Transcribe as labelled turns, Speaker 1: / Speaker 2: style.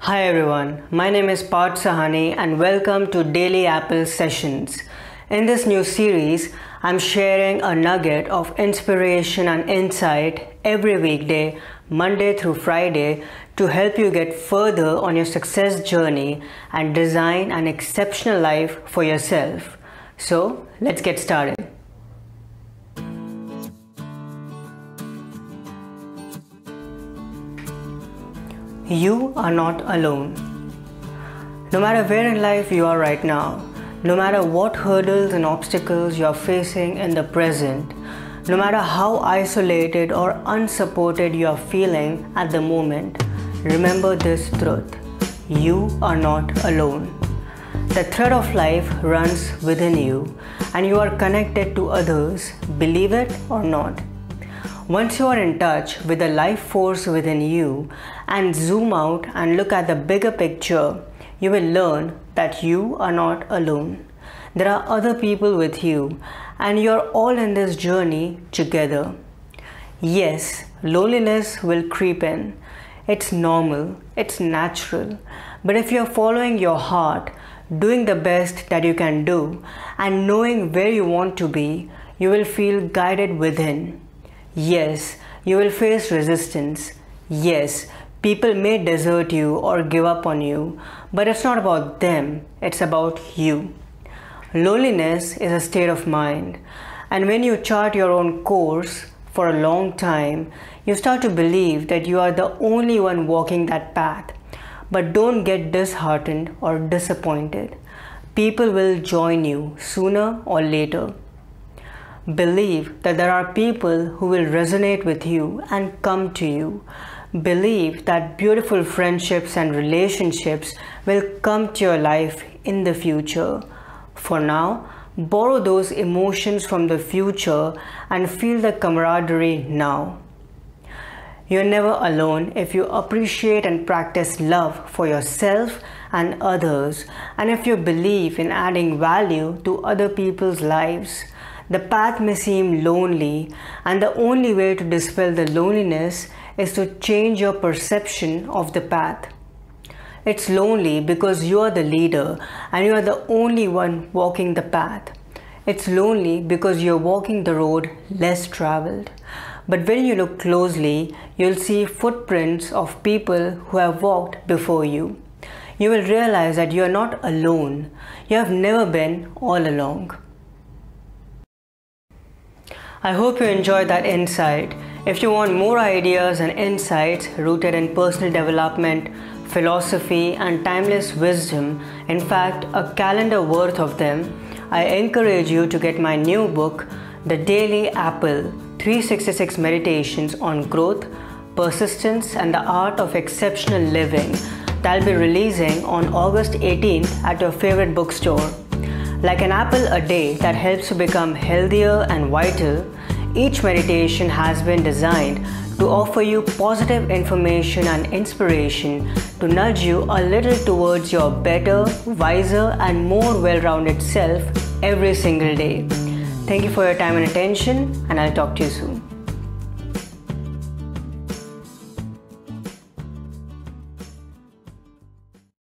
Speaker 1: Hi everyone, my name is Parth Sahani and welcome to Daily Apple Sessions. In this new series, I'm sharing a nugget of inspiration and insight every weekday, Monday through Friday, to help you get further on your success journey and design an exceptional life for yourself. So, let's get started. You are not alone. No matter where in life you are right now, no matter what hurdles and obstacles you are facing in the present, no matter how isolated or unsupported you are feeling at the moment, remember this truth. You are not alone. The thread of life runs within you and you are connected to others, believe it or not. Once you are in touch with the life force within you and zoom out and look at the bigger picture, you will learn that you are not alone. There are other people with you and you are all in this journey together. Yes, loneliness will creep in. It's normal, it's natural. But if you are following your heart, doing the best that you can do and knowing where you want to be, you will feel guided within. Yes, you will face resistance. Yes, people may desert you or give up on you, but it's not about them, it's about you. Loneliness is a state of mind, and when you chart your own course for a long time, you start to believe that you are the only one walking that path. But don't get disheartened or disappointed. People will join you sooner or later. Believe that there are people who will resonate with you and come to you. Believe that beautiful friendships and relationships will come to your life in the future. For now, borrow those emotions from the future and feel the camaraderie now. You're never alone if you appreciate and practice love for yourself and others, and if you believe in adding value to other people's lives. The path may seem lonely, and the only way to dispel the loneliness is to change your perception of the path. It's lonely because you are the leader and you are the only one walking the path. It's lonely because you're walking the road less traveled. But when you look closely, you'll see footprints of people who have walked before you. You will realize that you are not alone. You have never been all along. I hope you enjoyed that insight. If you want more ideas and insights rooted in personal development, philosophy, and timeless wisdom, in fact, a calendar worth of them, I encourage you to get my new book, The Daily Apple, 366 Meditations on Growth, Persistence, and the Art of Exceptional Living, that I'll be releasing on August 18th at your favorite bookstore. Like an apple a day that helps you become healthier and vital, each meditation has been designed to offer you positive information and inspiration to nudge you a little towards your better, wiser, and more well-rounded self every single day. Thank you for your time and attention, and I'll talk to you soon.